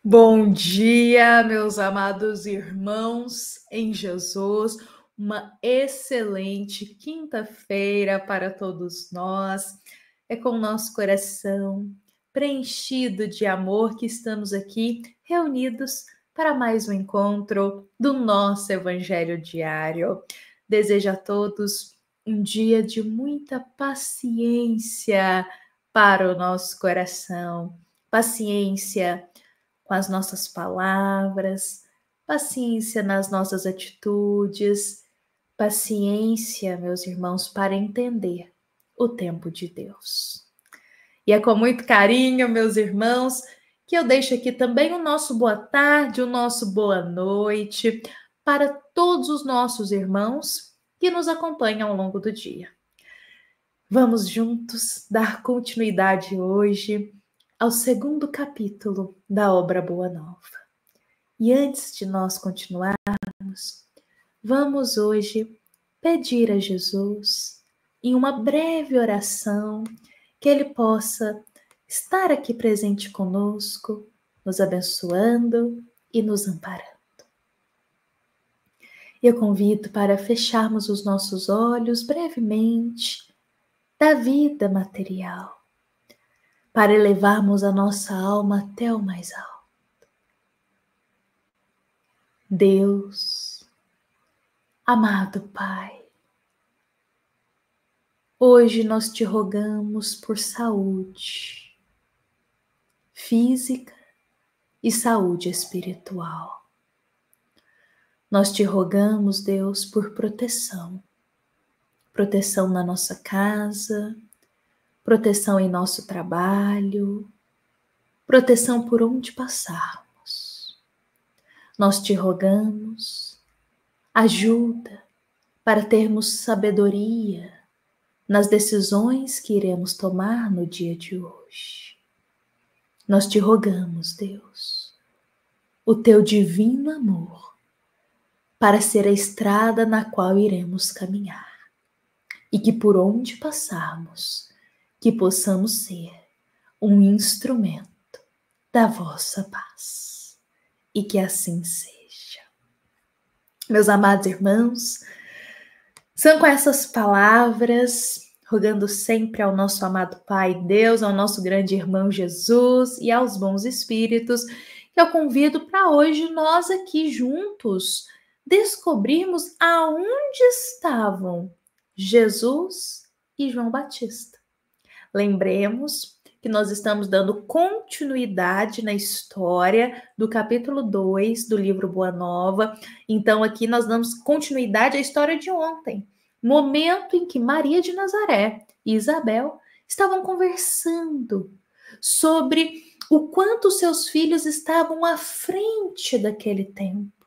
Bom dia, meus amados irmãos em Jesus. Uma excelente quinta-feira para todos nós. É com o nosso coração preenchido de amor que estamos aqui reunidos para mais um encontro do nosso Evangelho diário. Desejo a todos um dia de muita paciência para o nosso coração. Paciência com as nossas palavras, paciência nas nossas atitudes, paciência, meus irmãos, para entender o tempo de Deus. E é com muito carinho, meus irmãos, que eu deixo aqui também o nosso boa tarde, o nosso boa noite para todos os nossos irmãos que nos acompanham ao longo do dia. Vamos juntos dar continuidade hoje ao segundo capítulo da obra Boa Nova. E antes de nós continuarmos, vamos hoje pedir a Jesus, em uma breve oração, que Ele possa estar aqui presente conosco, nos abençoando e nos amparando. Eu convido para fecharmos os nossos olhos brevemente da vida material, para elevarmos a nossa alma até o mais alto. Deus, amado Pai, hoje nós te rogamos por saúde física e saúde espiritual. Nós te rogamos, Deus, por proteção. Proteção na nossa casa, proteção em nosso trabalho, proteção por onde passarmos. Nós te rogamos ajuda para termos sabedoria nas decisões que iremos tomar no dia de hoje. Nós te rogamos, Deus, o teu divino amor para ser a estrada na qual iremos caminhar e que por onde passarmos, que possamos ser um instrumento da vossa paz e que assim seja. Meus amados irmãos, são com essas palavras, rogando sempre ao nosso amado Pai Deus, ao nosso grande irmão Jesus e aos bons espíritos, que eu convido para hoje nós aqui juntos descobrirmos aonde estavam Jesus e João Batista. Lembremos que nós estamos dando continuidade na história do capítulo 2 do livro Boa Nova. Então aqui nós damos continuidade à história de ontem, momento em que Maria de Nazaré e Isabel estavam conversando sobre o quanto seus filhos estavam à frente daquele tempo.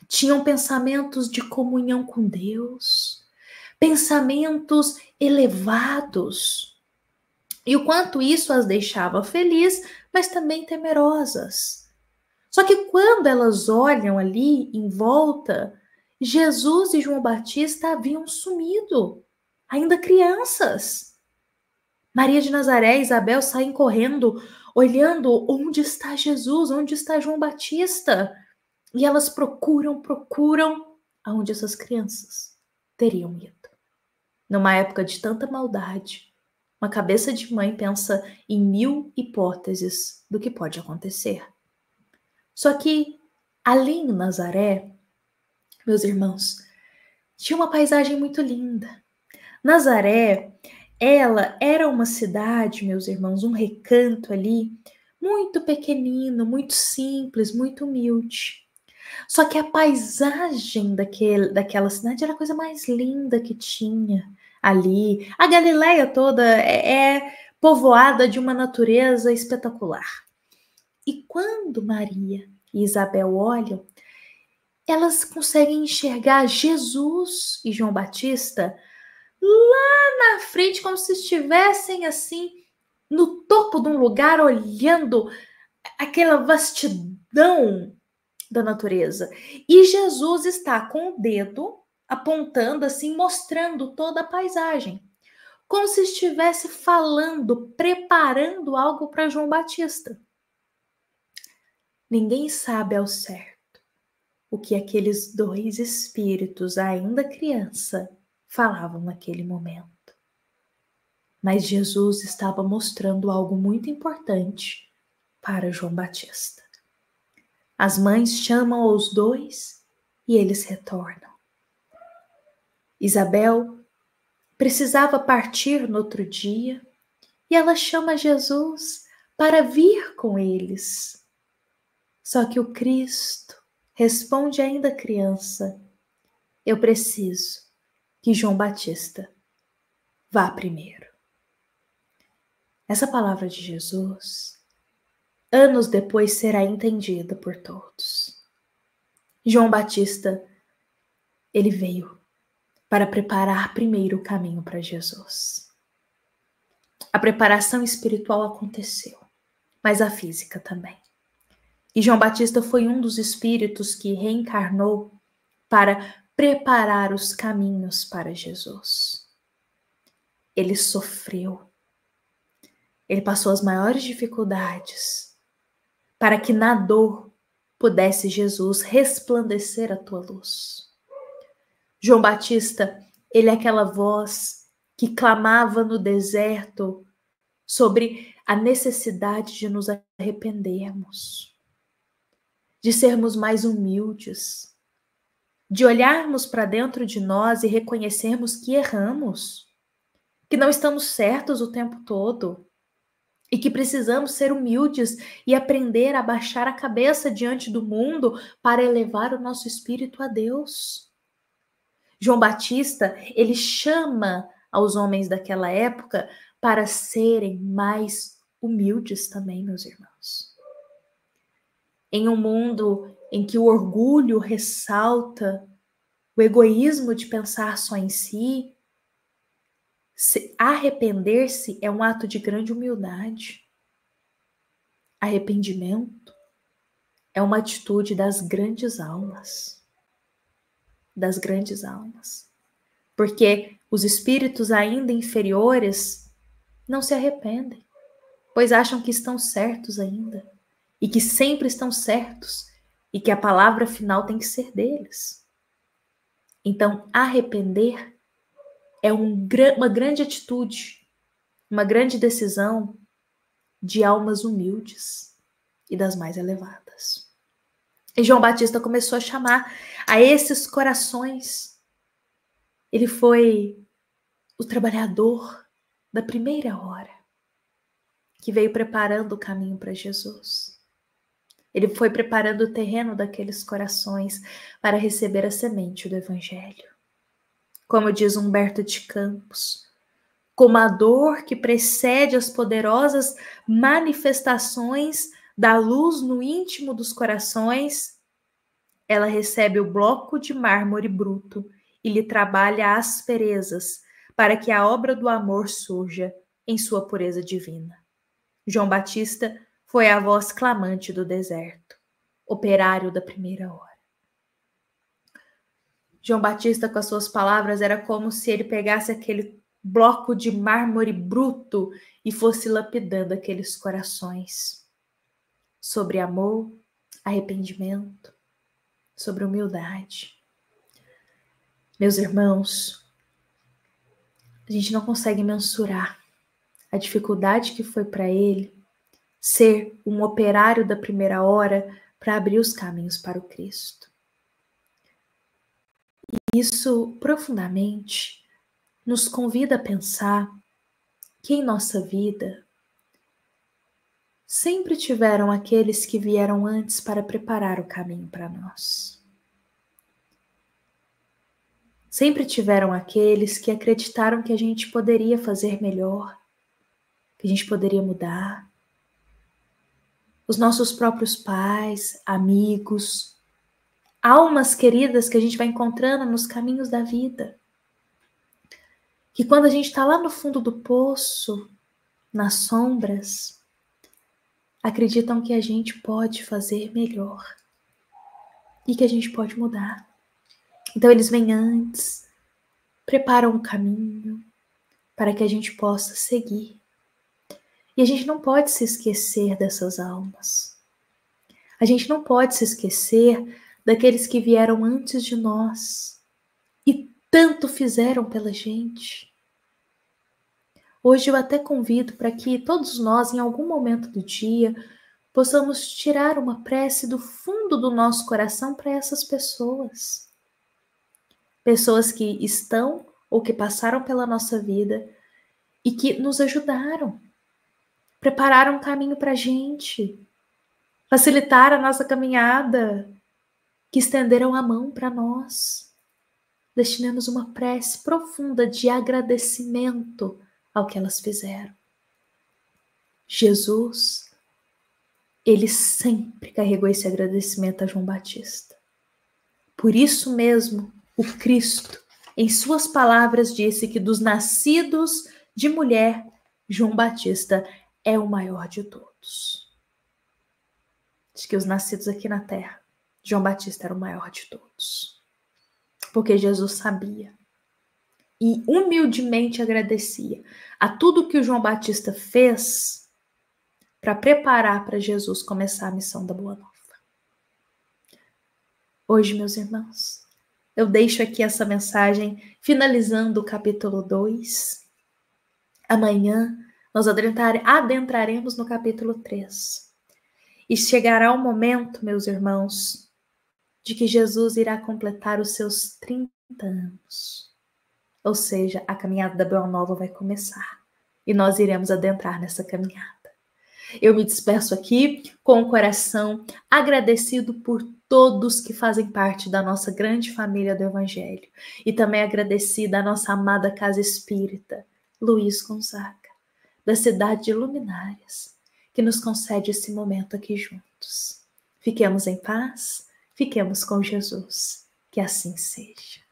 Tinham pensamentos de comunhão com Deus, pensamentos elevados, e o quanto isso as deixava felizes, mas também temerosas. Só que quando elas olham ali em volta, Jesus e João Batista haviam sumido, ainda crianças. Maria de Nazaré e Isabel saem correndo, olhando onde está Jesus, onde está João Batista. E elas procuram aonde essas crianças teriam ido. Numa época de tanta maldade, uma cabeça de mãe pensa em 1000 hipóteses do que pode acontecer. Só que, ali em Nazaré, meus irmãos, tinha uma paisagem muito linda. Nazaré, ela era uma cidade, meus irmãos, um recanto ali, muito pequenino, muito simples, muito humilde. Só que a paisagem daquela cidade era a coisa mais linda que tinha ali. A Galileia toda é povoada de uma natureza espetacular. E quando Maria e Isabel olham, elas conseguem enxergar Jesus e João Batista lá na frente, como se estivessem assim, no topo de um lugar, olhando aquela vastidão da natureza. E Jesus está com o dedo apontando assim, mostrando toda a paisagem, como se estivesse falando, preparando algo para João Batista. Ninguém sabe ao certo o que aqueles dois espíritos, ainda criança, falavam naquele momento. Mas Jesus estava mostrando algo muito importante para João Batista. As mães chamam os dois e eles retornam. Isabel precisava partir no outro dia e ela chama Jesus para vir com eles. Só que o Cristo responde ainda criança: eu preciso que João Batista vá primeiro. Essa palavra de Jesus, anos depois, será entendida por todos. João Batista, ele veio para preparar primeiro o caminho para Jesus. A preparação espiritual aconteceu, mas a física também. E João Batista foi um dos espíritos que reencarnou para preparar os caminhos para Jesus. Ele sofreu. Ele passou as maiores dificuldades para que na dor pudesse Jesus resplandecer a tua luz. João Batista, ele é aquela voz que clamava no deserto sobre a necessidade de nos arrependermos, de sermos mais humildes, de olharmos para dentro de nós e reconhecermos que erramos, que não estamos certos o tempo todo e que precisamos ser humildes e aprender a baixar a cabeça diante do mundo para elevar o nosso espírito a Deus. João Batista, ele chama aos homens daquela época para serem mais humildes também, meus irmãos. Em um mundo em que o orgulho ressalta o egoísmo de pensar só em si, arrepender-se é um ato de grande humildade. Arrependimento é uma atitude das grandes almas. Das grandes almas. Porque os espíritos ainda inferiores não se arrependem, pois acham que estão certos ainda, e que sempre estão certos, e que a palavra final tem que ser deles. Então, arrepender é uma grande atitude, uma grande decisão de almas humildes e das mais elevadas. E João Batista começou a chamar a esses corações. Ele foi o trabalhador da primeira hora, que veio preparando o caminho para Jesus. Ele foi preparando o terreno daqueles corações para receber a semente do Evangelho. Como diz Humberto de Campos, como a dor que precede as poderosas manifestações da luz no íntimo dos corações, ela recebe o bloco de mármore bruto e lhe trabalha asperezas para que a obra do amor surja em sua pureza divina. João Batista foi a voz clamante do deserto, operário da primeira hora. João Batista, com as suas palavras, era como se ele pegasse aquele bloco de mármore bruto e fosse lapidando aqueles corações sobre amor, arrependimento, sobre humildade. Meus irmãos, a gente não consegue mensurar a dificuldade que foi para ele ser um operário da primeira hora para abrir os caminhos para o Cristo. E isso profundamente nos convida a pensar que em nossa vida sempre tiveram aqueles que vieram antes para preparar o caminho para nós. Sempre tiveram aqueles que acreditaram que a gente poderia fazer melhor, que a gente poderia mudar. Os nossos próprios pais, amigos, almas queridas que a gente vai encontrando nos caminhos da vida. Que quando a gente está lá no fundo do poço, nas sombras, acreditam que a gente pode fazer melhor e que a gente pode mudar. Então eles vêm antes, preparam o caminho para que a gente possa seguir. E a gente não pode se esquecer dessas almas. A gente não pode se esquecer daqueles que vieram antes de nós e tanto fizeram pela gente. Hoje eu até convido para que todos nós, em algum momento do dia, possamos tirar uma prece do fundo do nosso coração para essas pessoas. Pessoas que estão ou que passaram pela nossa vida e que nos ajudaram, prepararam um caminho para a gente, facilitaram a nossa caminhada, que estenderam a mão para nós. Destinemos uma prece profunda de agradecimento ao que elas fizeram. Jesus, ele sempre carregou esse agradecimento a João Batista. Por isso mesmo, o Cristo, em suas palavras, disse que dos nascidos de mulher, João Batista é o maior de todos. Diz que os nascidos aqui na terra, João Batista era o maior de todos. Porque Jesus sabia e humildemente agradecia a tudo que o João Batista fez para preparar para Jesus começar a missão da Boa Nova. Hoje, meus irmãos, eu deixo aqui essa mensagem finalizando o capítulo 2. Amanhã nós adentraremos no capítulo 3. E chegará o momento, meus irmãos, de que Jesus irá completar os seus 30 anos. Ou seja, a caminhada da Boa Nova vai começar. E nós iremos adentrar nessa caminhada. Eu me despeço aqui com o coração agradecido por todos que fazem parte da nossa grande família do Evangelho. E também agradecida à nossa amada Casa Espírita, Luiz Gonzaga, da cidade de Luminárias, que nos concede esse momento aqui juntos. Fiquemos em paz, fiquemos com Jesus. Que assim seja.